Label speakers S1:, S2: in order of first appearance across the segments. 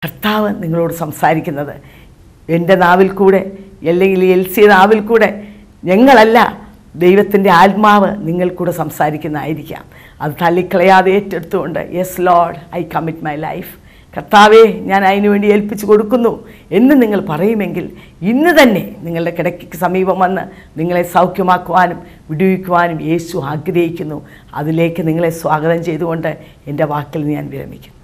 S1: കർത്താവ് നിങ്ങളോട് സംസാരിക്കുന്നത്. എൻ്റെ നാവിൽ കൂടെ അല്ലെങ്കിൽ എൽസി നാവിൽ കൂടെ ഞങ്ങളല്ല, ദൈവത്തിൻ്റെ ആത്മാവ് നിങ്ങൾ കൂടെ സംസാരിക്കുന്നതായിരിക്കാം. അത് തള്ളിക്കളയാതെ ഏറ്റെടുത്തുകൊണ്ട് yes Lord, I commit my life, കർത്താവേ ഞാൻ അതിനു വേണ്ടി ഏൽപ്പിച്ചു കൊടുക്കുന്നു എന്ന് നിങ്ങൾ പറയുമെങ്കിൽ ഇന്ന് തന്നെ നിങ്ങളുടെ കിടക്കയ്ക്ക് സമീപം വന്ന് നിങ്ങളെ സൗഖ്യമാക്കുവാനും വിടുവിക്കുവാനും യേശു ആഗ്രഹിക്കുന്നു. അതിലേക്ക് നിങ്ങളെ സ്വാഗതം ചെയ്തുകൊണ്ട് എൻ്റെ വാക്കിൽ ഞാൻ വിരമിക്കുന്നു.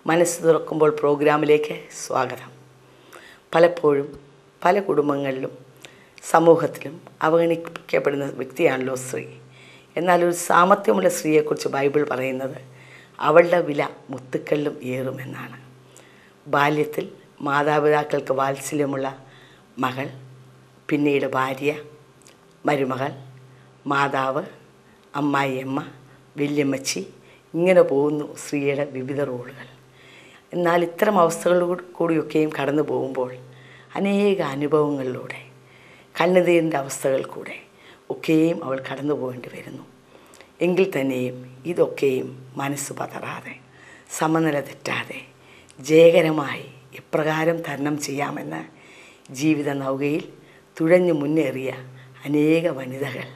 S1: മനസ്സ് തുറക്കുമ്പോൾ പ്രോഗ്രാമിലേക്ക് സ്വാഗതം. പലപ്പോഴും പല കുടുംബങ്ങളിലും സമൂഹത്തിലും അവഗണിക്കപ്പെടുന്ന വ്യക്തിയാണല്ലോ സ്ത്രീ. എന്നാൽ ഒരു സാമർത്ഥ്യമുള്ള സ്ത്രീയെക്കുറിച്ച് ബൈബിൾ പറയുന്നത് അവളുടെ വില മുത്തുക്കല്ലും ഏറുമെന്നാണ്. ബാല്യത്തിൽ മാതാപിതാക്കൾക്ക് വാത്സല്യമുള്ള മകൾ, പിന്നീട് ഭാര്യ, മരുമകൾ, മാതാവ്, അമ്മായിയമ്മ, വല്യമ്മച്ചി, ഇങ്ങനെ പോകുന്നു സ്ത്രീയുടെ വിവിധ റോളുകൾ. എന്നാൽ ഇത്തരം അവസ്ഥകളിലൂടെ കൂടിയൊക്കെയും കടന്നു പോകുമ്പോൾ അനേക അനുഭവങ്ങളിലൂടെ കണ്ണുനീരിൻ്റെ അവസ്ഥകൾ കൂടെ ഒക്കെയും അവൾ കടന്നു പോകേണ്ടി വരുന്നു. എങ്കിൽ തന്നെയും ഇതൊക്കെയും മനസ്സ് പതറാതെ, സമനില തെറ്റാതെ ജയകരമായി എപ്രകാരം തരണം ചെയ്യാമെന്ന് ജീവിത നൗകയിൽ തുഴഞ്ഞു മുന്നേറിയ അനേക വനിതകൾ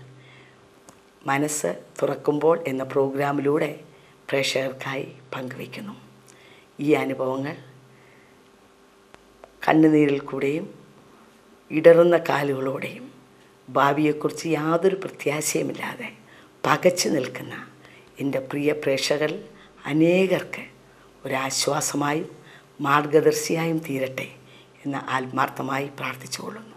S1: മനസ്സ് തുറക്കുമ്പോൾ എന്ന പ്രോഗ്രാമിലൂടെ പ്രേക്ഷകർക്കായി പങ്കുവയ്ക്കുന്നു. ഈ അനുഭവങ്ങൾ കണ്ണുനീരിൽ കൂടെയും ഇടറുന്ന കാലുകളോടെയും ഭാവിയെക്കുറിച്ച് യാതൊരു പ്രത്യാശയുമില്ലാതെ പകച്ചു നിൽക്കുന്ന എൻ്റെ പ്രിയ പ്രേക്ഷകരിൽ അനേകർക്ക് ഒരാശ്വാസമായും മാർഗദർശിയായും തീരട്ടെ എന്ന് ആത്മാർത്ഥമായി പ്രാർത്ഥിച്ചുകൊള്ളുന്നു.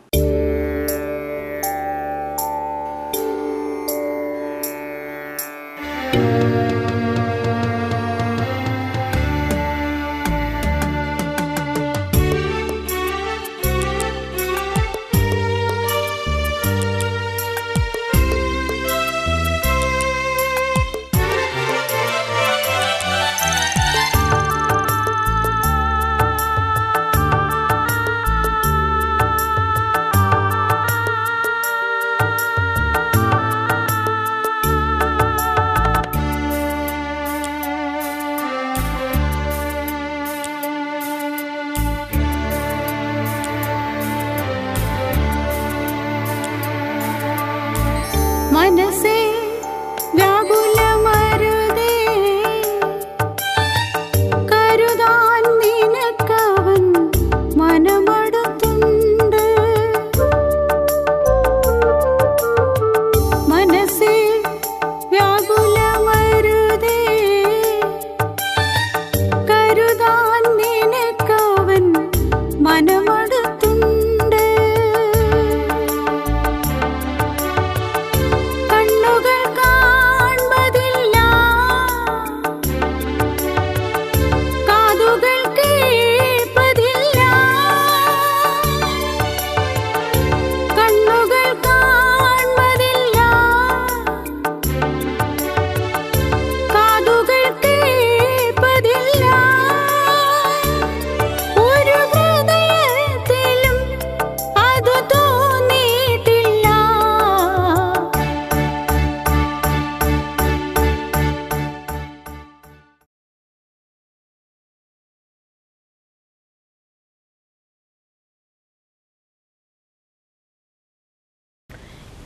S2: മനസ്സേ വ്യാകുലമരുതേ, കരുതാൻ നിനക്കവൻ മനമടുത്തുണ്ട്. മനസ്സേ വ്യാകുലമരുതേ, കരുതാൻ നിനക്കവൻ മനമടുത്തുണ്ട്.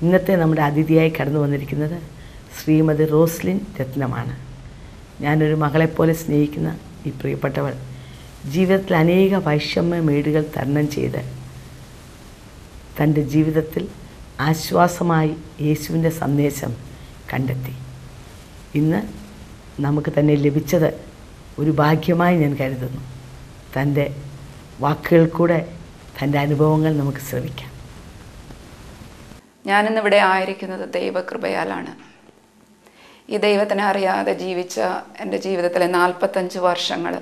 S1: ഇന്നത്തെ നമ്മുടെ അതിഥിയായി കടന്നു വന്നിരിക്കുന്നത് ശ്രീമതി റോസ്ലിൻ രത്നമാണ്. ഞാനൊരു മകളെപ്പോലെ സ്നേഹിക്കുന്ന ഈ പ്രിയപ്പെട്ടവൾ ജീവിതത്തിൽ അനേക വൈഷമ്യമേടുകൾ തരണം ചെയ്ത് തൻ്റെ ജീവിതത്തിൽ ആശ്വാസമായി യേശുവിൻ്റെ സന്ദേശം കണ്ടെത്തി. ഇന്ന് നമുക്ക് തന്നെ ലഭിച്ചത് ഒരു ഭാഗ്യമായി ഞാൻ കരുതുന്നു. തൻ്റെ വാക്കുകൾ കൂടെ തൻ്റെ അനുഭവങ്ങൾ നമുക്ക് ശ്രമിക്കാം.
S3: ഞാനിന്നിവിടെ ആയിരിക്കുന്നത് ദൈവകൃപയാലാണ്. ഈ ദൈവത്തിനെ അറിയാതെ ജീവിച്ച എൻ്റെ ജീവിതത്തിലെ 45 വർഷങ്ങൾ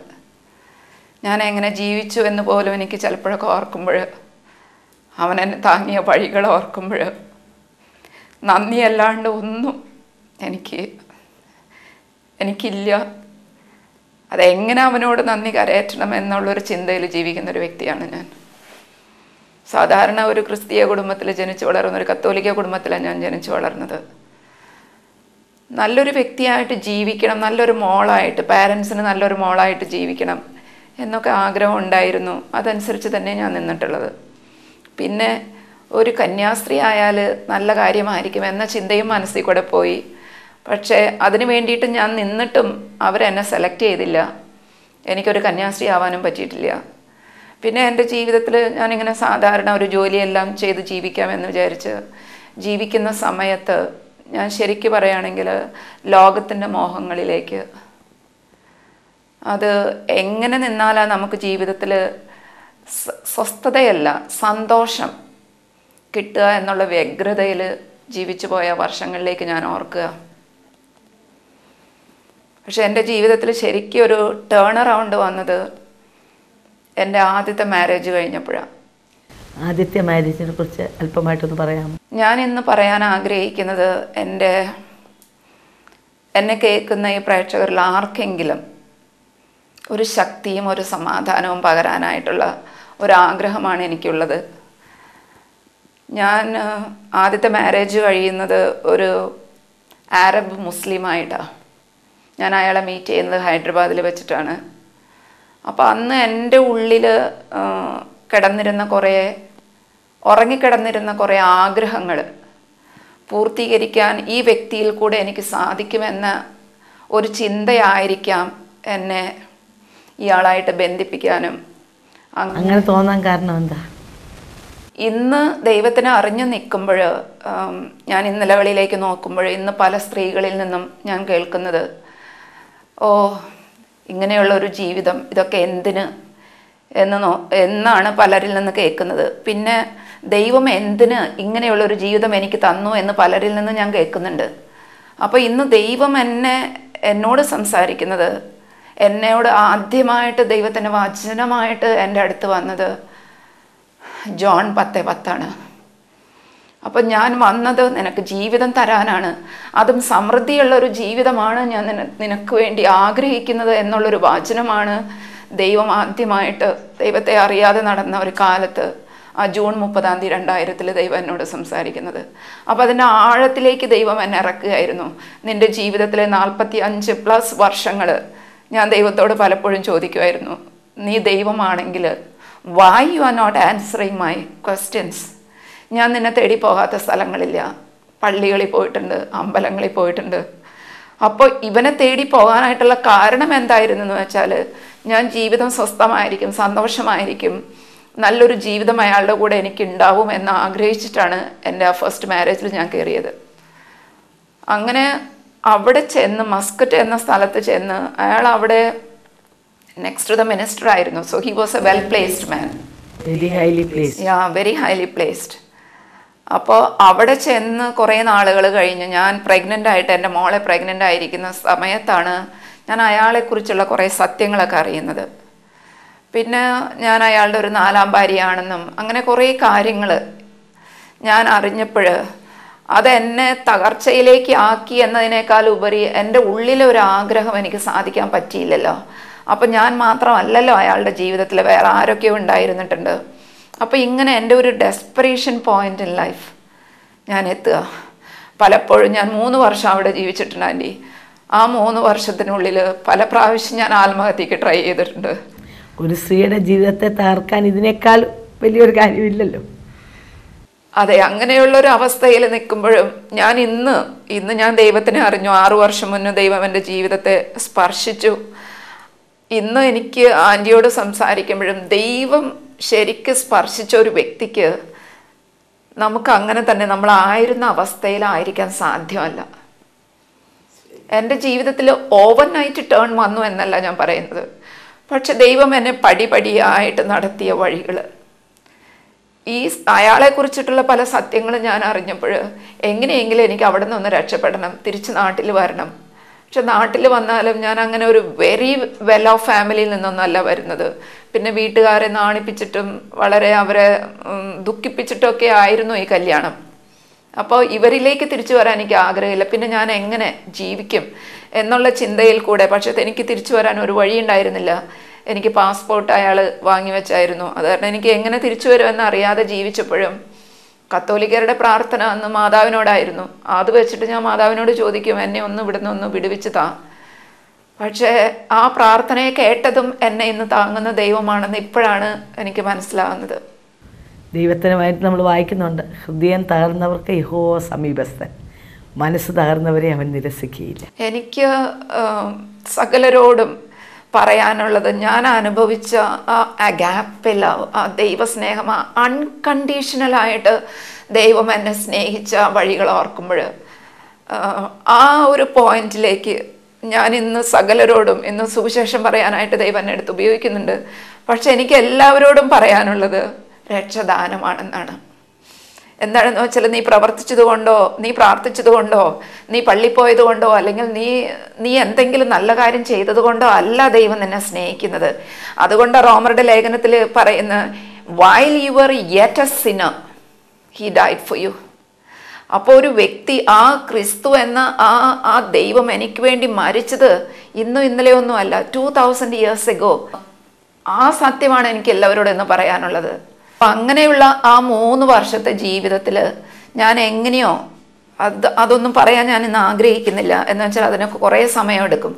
S3: ഞാൻ എങ്ങനെ ജീവിച്ചു എന്ന് പോലും എനിക്ക് ചിലപ്പോഴൊക്കെ ഓർക്കുമ്പോൾ, അവൻ എന്നെ താങ്ങിയ വഴികൾ ഓർക്കുമ്പോൾ നന്ദിയല്ലാണ്ട് ഒന്നും എനിക്കില്ല. അതെങ്ങനെ അവനോട് നന്ദി കരയറ്റണം എന്നുള്ളൊരു ചിന്തയിൽ ജീവിക്കുന്നൊരു വ്യക്തിയാണ് ഞാൻ. സാധാരണ ഒരു ക്രിസ്തീയ കുടുംബത്തിൽ ജനിച്ചു വളർന്ന, ഒരു കത്തോലിക്ക കുടുംബത്തിലാണ് ഞാൻ ജനിച്ചു വളർന്നത്. നല്ലൊരു വ്യക്തിയായിട്ട് ജീവിക്കണം, നല്ലൊരു മോളായിട്ട്, പാരൻസിന് നല്ലൊരു മോളായിട്ട് ജീവിക്കണം എന്നൊക്കെ ആഗ്രഹം ഉണ്ടായിരുന്നു. അതനുസരിച്ച് തന്നെ ഞാൻ നിന്നിട്ടുള്ളത്. പിന്നെ ഒരു കന്യാസ്ത്രീ ആയാൽ നല്ല കാര്യമായിരിക്കും എന്ന ചിന്തയും മനസ്സിൽ കൂടെ പോയി. പക്ഷേ അതിന് വേണ്ടിയിട്ട് ഞാൻ നിന്നിട്ടും അവരെന്നെ സെലക്ട് ചെയ്തില്ല. എനിക്കൊരു കന്യാസ്ത്രീ ആവാനും പറ്റിയിട്ടില്ല. പിന്നെ എൻ്റെ ജീവിതത്തിൽ ഞാനിങ്ങനെ സാധാരണ ഒരു ജോലിയെല്ലാം ചെയ്ത് ജീവിക്കാമെന്ന് വിചാരിച്ച് ജീവിക്കുന്ന സമയത്ത് ഞാൻ ശരിക്കും പറയുകയാണെങ്കിൽ ലോകത്തിൻ്റെ മോഹങ്ങളിലേക്ക്, അത് എങ്ങനെ നിന്നാലാണ് നമുക്ക് ജീവിതത്തിൽ സ്വസ്ഥതയല്ല സന്തോഷം കിട്ടുക എന്നുള്ള വ്യഗ്രതയിൽ ജീവിച്ചു പോയ വർഷങ്ങളിലേക്ക് ഞാൻ ഓർക്കുക. പക്ഷെ എൻ്റെ ജീവിതത്തിൽ ശരിക്കും ഒരു ടേൺ അറൗണ്ട് വന്നത് എൻ്റെ ആദ്യത്തെ മാരേജ് കഴിഞ്ഞപ്പോഴാണ്.
S1: ആദ്യത്തെ മാരേജിനെ കുറിച്ച് അല്പമായിട്ടൊന്ന് പറയാമോ?
S3: ഞാൻ ഇന്ന് പറയാൻ ആഗ്രഹിക്കുന്നത് എന്നെ കേൾക്കുന്ന ഈ പ്രേക്ഷകരിൽ ആർക്കെങ്കിലും ഒരു ശക്തിയും ഒരു സമാധാനവും പകരാനായിട്ടുള്ള ഒരാഗ്രഹമാണ് എനിക്കുള്ളത്. ഞാൻ ആദ്യത്തെ മാരേജ് കഴിയുന്നത് ഒരു അറബ് മുസ്ലിമായിട്ടാണ്. ഞാൻ അയാളെ മീറ്റ് ചെയ്യുന്നത് ഹൈദരാബാദിൽ വെച്ചിട്ടാണ്. അപ്പോൾ അന്ന് എൻ്റെ ഉള്ളിൽ ഉറങ്ങിക്കിടന്നിരുന്ന കുറേ ആഗ്രഹങ്ങൾ പൂർത്തീകരിക്കാൻ ഈ വ്യക്തിയിൽ കൂടെ എനിക്ക് സാധിക്കുമെന്ന ഒരു ചിന്തയായിരിക്കാം എന്നെ ഇയാളായിട്ട് ബന്ധിപ്പിക്കാനും.
S1: അങ്ങനെ തോന്നാൻ കാരണം എന്താ?
S3: ഇന്ന് ദൈവത്തിനെ അറിഞ്ഞു നിൽക്കുമ്പോൾ, ഞാൻ ഇന്നലകളിലേക്ക് നോക്കുമ്പോൾ ഇന്ന് പല സ്ത്രീകളിൽ നിന്നും ഞാൻ കേൾക്കുന്നത്, ഓ ഇങ്ങനെയുള്ളൊരു ജീവിതം, ഇതൊക്കെ എന്തിന് എന്നാണ് പലരിൽ നിന്ന് കേൾക്കുന്നത്. പിന്നെ ദൈവം എന്തിന് ഇങ്ങനെയുള്ളൊരു ജീവിതം എനിക്ക് തന്നു എന്ന് പലരിൽ നിന്ന് ഞാൻ കേൾക്കുന്നുണ്ട്. അപ്പോൾ ഇന്ന് ദൈവം എന്നോട് സംസാരിക്കുന്നത്, എന്നോട് ആദ്യമായിട്ട് ദൈവത്തിൻ്റെ വചനമായിട്ട് എൻ്റെ അടുത്ത് വന്നത് ജോൺ 10:10 അപ്പം ഞാൻ വന്നത് നിനക്ക് ജീവിതം തരാനാണ്, അതും സമൃദ്ധിയുള്ളൊരു ജീവിതമാണ് ഞാൻ നിനക്ക് വേണ്ടി ആഗ്രഹിക്കുന്നത് എന്നുള്ളൊരു വചനമാണ് ദൈവം ആദ്യമായിട്ട് ദൈവത്തെ അറിയാതെ നടന്ന ഒരു കാലത്ത് ആ ജൂൺ 30 2000 ദൈവം എന്നോട് സംസാരിക്കുന്നത്. അപ്പോൾ അതിൻ്റെ ആഴത്തിലേക്ക് ദൈവം എന്നെ ഇറക്കുകയായിരുന്നു. നിൻ്റെ ജീവിതത്തിലെ 45+ വർഷങ്ങൾ ഞാൻ ദൈവത്തോട് പലപ്പോഴും ചോദിക്കുമായിരുന്നു, നീ ദൈവമാണെങ്കിൽ why you are not answering my questions? ഞാൻ നിന്നെ തേടി പോകാത്ത സ്ഥലങ്ങളില്ല. പള്ളികളിൽ പോയിട്ടുണ്ട്, അമ്പലങ്ങളിൽ പോയിട്ടുണ്ട്. അപ്പോൾ ഇവനെ തേടി പോകാനായിട്ടുള്ള കാരണം എന്തായിരുന്നു എന്ന് വെച്ചാൽ, ഞാൻ ജീവിതം സ്വസ്ഥമായിരിക്കും, സന്തോഷമായിരിക്കും, നല്ലൊരു ജീവിതം അയാളുടെ കൂടെ എനിക്കുണ്ടാവും എന്ന് ആഗ്രഹിച്ചിട്ടാണ് എൻ്റെ ആ ഫസ്റ്റ് മാരേജിൽ ഞാൻ കയറിയത്. അങ്ങനെ അവിടെ ചെന്ന് മസ്കറ്റ് എന്ന സ്ഥലത്ത് ചെന്ന്, അയാൾ അവിടെ നെക്സ്റ്റ് ടു ദ മിനിസ്റ്റർ ആയിരുന്നു. So he was A well placed man,
S1: very highly placed.
S3: Very highly placed. അപ്പോൾ അവിടെ ചെന്ന് കുറേ നാളുകൾ കഴിഞ്ഞ് ഞാൻ പ്രഗ്നൻ്റ് ആയിട്ട്, എൻ്റെ മോളെ പ്രഗ്നൻ്റ് ആയിരിക്കുന്ന സമയത്താണ് ഞാൻ അയാളെക്കുറിച്ചുള്ള കുറേ സത്യങ്ങളൊക്കെ അറിയുന്നത്. പിന്നെ ഞാൻ അയാളുടെ ഒരു 4ാം ഭാര്യയാണെന്നും അങ്ങനെ കുറേ കാര്യങ്ങൾ ഞാൻ അറിഞ്ഞപ്പോൾ അതെന്നെ തകർച്ചയിലേക്ക് ആക്കി എന്നതിനേക്കാൾ ഉപരി എൻ്റെ ഉള്ളിലൊരു ആഗ്രഹം എനിക്ക് സാധിക്കാൻ പറ്റിയില്ലല്ലോ. അപ്പം ഞാൻ മാത്രമല്ലല്ലോ അയാളുടെ ജീവിതത്തിൽ, വേറെ ആരൊക്കെയോ ഉണ്ടായിരുന്നിട്ടുണ്ട്. അപ്പോൾ ഇങ്ങനെ എൻ്റെ ഒരു ഡെസ്പറേഷൻ പോയിൻ്റ് ഇൻ ലൈഫ് ഞാൻ എത്തുക. പലപ്പോഴും ഞാൻ 3 വർഷം അവിടെ ജീവിച്ചിട്ടുണ്ട് ആൻറ്റി. ആ 3 വർഷത്തിനുള്ളിൽ പല പ്രാവശ്യം ഞാൻ ആത്മഹത്യക്ക് ട്രൈ ചെയ്തിട്ടുണ്ട്.
S1: ഒരു സ്ത്രീയുടെ ജീവിതത്തെ തകർക്കാൻ ഇതിനേക്കാൾ വലിയൊരു കാര്യമില്ലല്ലോ.
S3: അതെ, അങ്ങനെയുള്ളൊരു അവസ്ഥയിൽ നിൽക്കുമ്പോഴും ഞാൻ ഇന്ന് ഞാൻ ദൈവത്തിനെ അറിഞ്ഞു. 6 വർഷം മുന്നേ ദൈവം എൻ്റെ ജീവിതത്തെ സ്പർശിച്ചു. ഇന്ന് എനിക്ക് ആൻറ്റിയോട് സംസാരിക്കുമ്പോഴും ദൈവം ശരിക്ക് സ്പർശിച്ച ഒരു വ്യക്തിക്ക് നമുക്ക് അങ്ങനെ തന്നെ നമ്മളായിരുന്ന അവസ്ഥയിലായിരിക്കാൻ സാധ്യമല്ല. എൻ്റെ ജീവിതത്തിൽ ഓവർനൈറ്റ് ടേൺ വന്നു എന്നല്ല ഞാൻ പറയുന്നത്. പക്ഷെ ദൈവം എന്നെ പടിപടിയായിട്ട് നടത്തിയ വഴികൾ, ഈ അയാളെക്കുറിച്ചിട്ടുള്ള പല സത്യങ്ങളും ഞാൻ അറിഞ്ഞപ്പോൾ എങ്ങനെയെങ്കിലും എനിക്ക് അവിടെ നിന്ന് രക്ഷപ്പെടണം, തിരിച്ച് നാട്ടിൽ വരണം. പക്ഷെ നാട്ടിൽ വന്നാലും ഞാൻ അങ്ങനെ ഒരു വെരി വെൽ ഓഫ് ഫാമിലിയിൽ നിന്നൊന്നല്ല വരുന്നത്. പിന്നെ വീട്ടുകാരെ നാണിപ്പിച്ചിട്ടും വളരെ അവരെ ദുഃഖിപ്പിച്ചിട്ടൊക്കെ ആയിരുന്നു ഈ കല്യാണം. അപ്പോൾ ഇവരിലേക്ക് തിരിച്ചു വരാൻ എനിക്ക് ആഗ്രഹമില്ല. പിന്നെ ഞാൻ എങ്ങനെ ജീവിക്കും എന്നുള്ള ചിന്തയിൽ കൂടെ, പക്ഷേ എനിക്ക് തിരിച്ചു വരാൻ ഒരു വഴി ഉണ്ടായിരുന്നില്ല. എനിക്ക് പാസ്പോർട്ട് അയാൾ വാങ്ങി വെച്ചായിരുന്നു. അത് കാരണം എനിക്ക് എങ്ങനെ തിരിച്ചു വരുമെന്ന് അറിയാതെ ജീവിച്ചപ്പോഴും കത്തോലിക്കരുടെ പ്രാർത്ഥന അന്ന് മാതാവിനോടായിരുന്നു. അത് വെച്ചിട്ട് ഞാൻ മാതാവിനോട് ചോദിക്കും, എന്നെ ഇവിടുന്ന് ഒന്ന് വിടുവിച്ച് താ. പക്ഷേ ആ പ്രാർത്ഥനയെ കേട്ടതും എന്നെ ഇന്ന് താങ്ങുന്ന ദൈവമാണെന്ന് ഇപ്പോഴാണ് എനിക്ക് മനസ്സിലാകുന്നത്.
S1: ദൈവത്തിനുമായിട്ട് നമ്മൾ വായിക്കുന്നുണ്ട്, ഹൃദയം തകർന്നവർക്ക് യഹോവ സമീപസ്ഥൻ, മനസ്സ് തകർന്നവരെ അവൻ നിരസിക്കുകയില്ല.
S3: എനിക്ക് സകലരോടും പറയാനുള്ളത്, ഞാൻ അനുഭവിച്ച ആ ഗ്യാപ്പിൽ ആ ദൈവസ്നേഹം, ആ അൺകണ്ടീഷണലായിട്ട് ദൈവം എന്നെ സ്നേഹിച്ച വഴികൾ ഓർക്കുമ്പോൾ ആ ഒരു പോയിന്റിലേക്ക് ഞാൻ ഇന്ന് സകലരോടും ഇന്ന് സുവിശേഷം പറയാനായിട്ട് ദൈവം എന്നെ എടുത്ത് ഉപയോഗിക്കുന്നുണ്ട്. പക്ഷെ എനിക്ക് എല്ലാവരോടും പറയാനുള്ളത് രക്ഷദാനമാണെന്നാണ്. എന്താണെന്ന് വെച്ചാൽ, നീ പ്രവർത്തിച്ചത് കൊണ്ടോ, നീ പ്രാർത്ഥിച്ചത് കൊണ്ടോ, നീ പള്ളി പോയത് കൊണ്ടോ, അല്ലെങ്കിൽ നീ എന്തെങ്കിലും നല്ല കാര്യം ചെയ്തത് കൊണ്ടോ അല്ല ദൈവം നിന്നെ സ്നേഹിക്കുന്നത്. അതുകൊണ്ട് റോമറുടെ ലേഖനത്തിൽ പറയുന്ന, while you were yet a sinner he died for you. അപ്പോൾ ഒരു വ്യക്തി, ആ ക്രിസ്തു എന്ന ആ ദൈവം എനിക്ക് വേണ്ടി മരിച്ചത് ഇന്നും ഇന്നലെയൊന്നും അല്ല, 2000 years ago. ആ സത്യമാണ് എനിക്ക് എല്ലാവരോടും എന്ന് പറയാനുള്ളത്. അങ്ങനെയുള്ള ആ 3 വർഷത്തെ ജീവിതത്തിൽ ഞാൻ എങ്ങനെയോ അതൊന്നും പറയാൻ ഞാൻ ഇന്ന് ആഗ്രഹിക്കുന്നില്ല. എന്ന് വെച്ചാൽ അതിനൊക്കെ കുറേ സമയമെടുക്കും.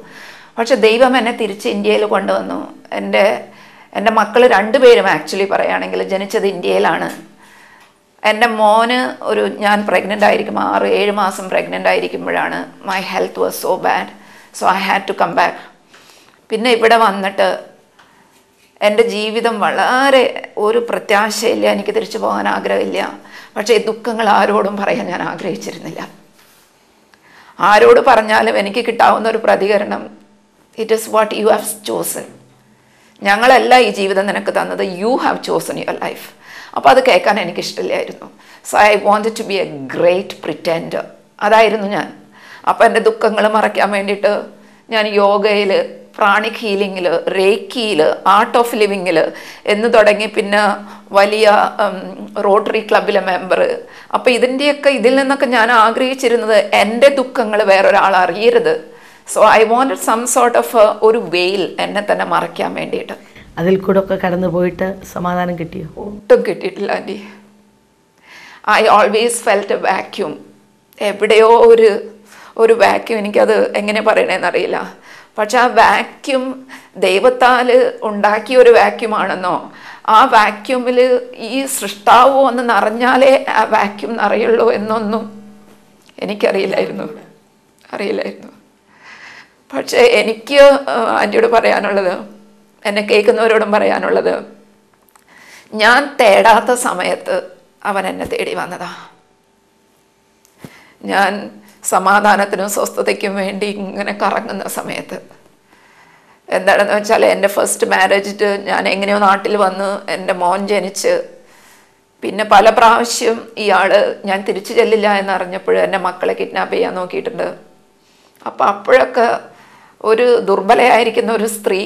S3: പക്ഷെ ദൈവം എന്നെ തിരിച്ച് ഇന്ത്യയിൽ കൊണ്ടുവന്നു. എൻ്റെ മക്കൾ 2 പേരും ആക്ച്വലി പറയുകയാണെങ്കിൽ ജനിച്ചത് ഇന്ത്യയിലാണ്. എൻ്റെ മോന് ഞാൻ പ്രഗ്നൻ്റ് ആയിരിക്കും, 6-7 മാസം പ്രഗ്നൻ്റ് ആയിരിക്കുമ്പോഴാണ് my health was so bad. So I had to come back. പിന്നെ ഇവിടെ വന്നിട്ട് എൻ്റെ ജീവിതം വളരെ ഒരു പ്രത്യാശയില്ല, എനിക്ക് തിരിച്ചു പോകാൻ ആഗ്രഹമില്ല. പക്ഷേ ഈ ദുഃഖങ്ങൾ ആരോടും പറയാൻ ഞാൻ ആഗ്രഹിച്ചിരുന്നില്ല. ആരോട് പറഞ്ഞാലും എനിക്ക് കിട്ടാവുന്ന ഒരു പ്രതികരണം, it is what you have chosen. ഞങ്ങളല്ല ഈ ജീവിതം നിനക്ക് തന്നത്, you have chosen your life. അപ്പോൾ അത് കേൾക്കാൻ എനിക്കിഷ്ടമില്ലായിരുന്നു. So I wanted to be a great pretender. അതായിരുന്നു ഞാൻ. അപ്പോൾ എൻ്റെ ദുഃഖങ്ങൾ മറയ്ക്കാൻ വേണ്ടിയിട്ട് ഞാൻ യോഗയിൽ, പ്രാണിക് ഹീലിങ്ങിൽ, റേക്കിയിൽ, ആർട്ട് ഓഫ് ലിവിങ്ങിൽ എന്ന് തുടങ്ങി പിന്നെ വലിയ റോട്ടറി ക്ലബിലെ മെമ്പർ. അപ്പോൾ ഇതിൽ നിന്നൊക്കെ ഞാൻ ആഗ്രഹിച്ചിരുന്നത് എൻ്റെ ദുഃഖങ്ങൾ വേറൊരാൾ അറിയരുത്. So I wanted some sort of ഒരു വെയിൽ എന്നെ തന്നെ മറയ്ക്കാൻ വേണ്ടിയിട്ട്.
S1: അതിൽ കൂടെ ഒക്കെ കടന്നു പോയിട്ട് സമാധാനം കിട്ടിയോ?
S3: ഒട്ടും കിട്ടിയിട്ടില്ല aunty. I always felt a vacuum. എവിടെയോ ഒരു വാക്യൂം, എനിക്കത് എങ്ങനെ പറയണേന്നറിയില്ല. പക്ഷെ ആ വാക്യൂം ദൈവത്താൽ ഉണ്ടാക്കിയ ഒരു വാക്യൂമാണെന്നോ, ആ വാക്യൂമിൽ ഈ സൃഷ്ടാവോ എന്ന് നിറഞ്ഞാലേ ആ വാക്യൂം നിറയുള്ളൂ എന്നൊന്നും എനിക്കറിയില്ലായിരുന്നു. പക്ഷേ എനിക്ക് ആൻറ്റിയോട് പറയാനുള്ളത്, എന്നെ കേൾക്കുന്നവരോടും പറയാനുള്ളത്, ഞാൻ തേടാത്ത സമയത്ത് അവൻ എന്നെ തേടി വന്നതാ. ഞാൻ സമാധാനത്തിനും സ്വസ്ഥതയ്ക്കും വേണ്ടി ഇങ്ങനെ കറങ്ങുന്ന സമയത്ത്, എന്താണെന്ന് വെച്ചാൽ എൻ്റെ ഫസ്റ്റ് മാരേജിൽ ഞാൻ എങ്ങനെയോ നാട്ടിൽ വന്ന് എൻ്റെ മോൻ ജനിച്ച്, പിന്നെ പല പ്രാവശ്യം ഞാൻ തിരിച്ചു ചെല്ലില്ല എന്നറിഞ്ഞപ്പോൾ എൻ്റെ മക്കളെ കിഡ്നാപ്പ് ചെയ്യാൻ നോക്കിയിട്ടുണ്ട്. അപ്പോൾ അപ്പോഴൊക്കെ ഒരു ദുർബലയായിരിക്കുന്ന ഒരു സ്ത്രീ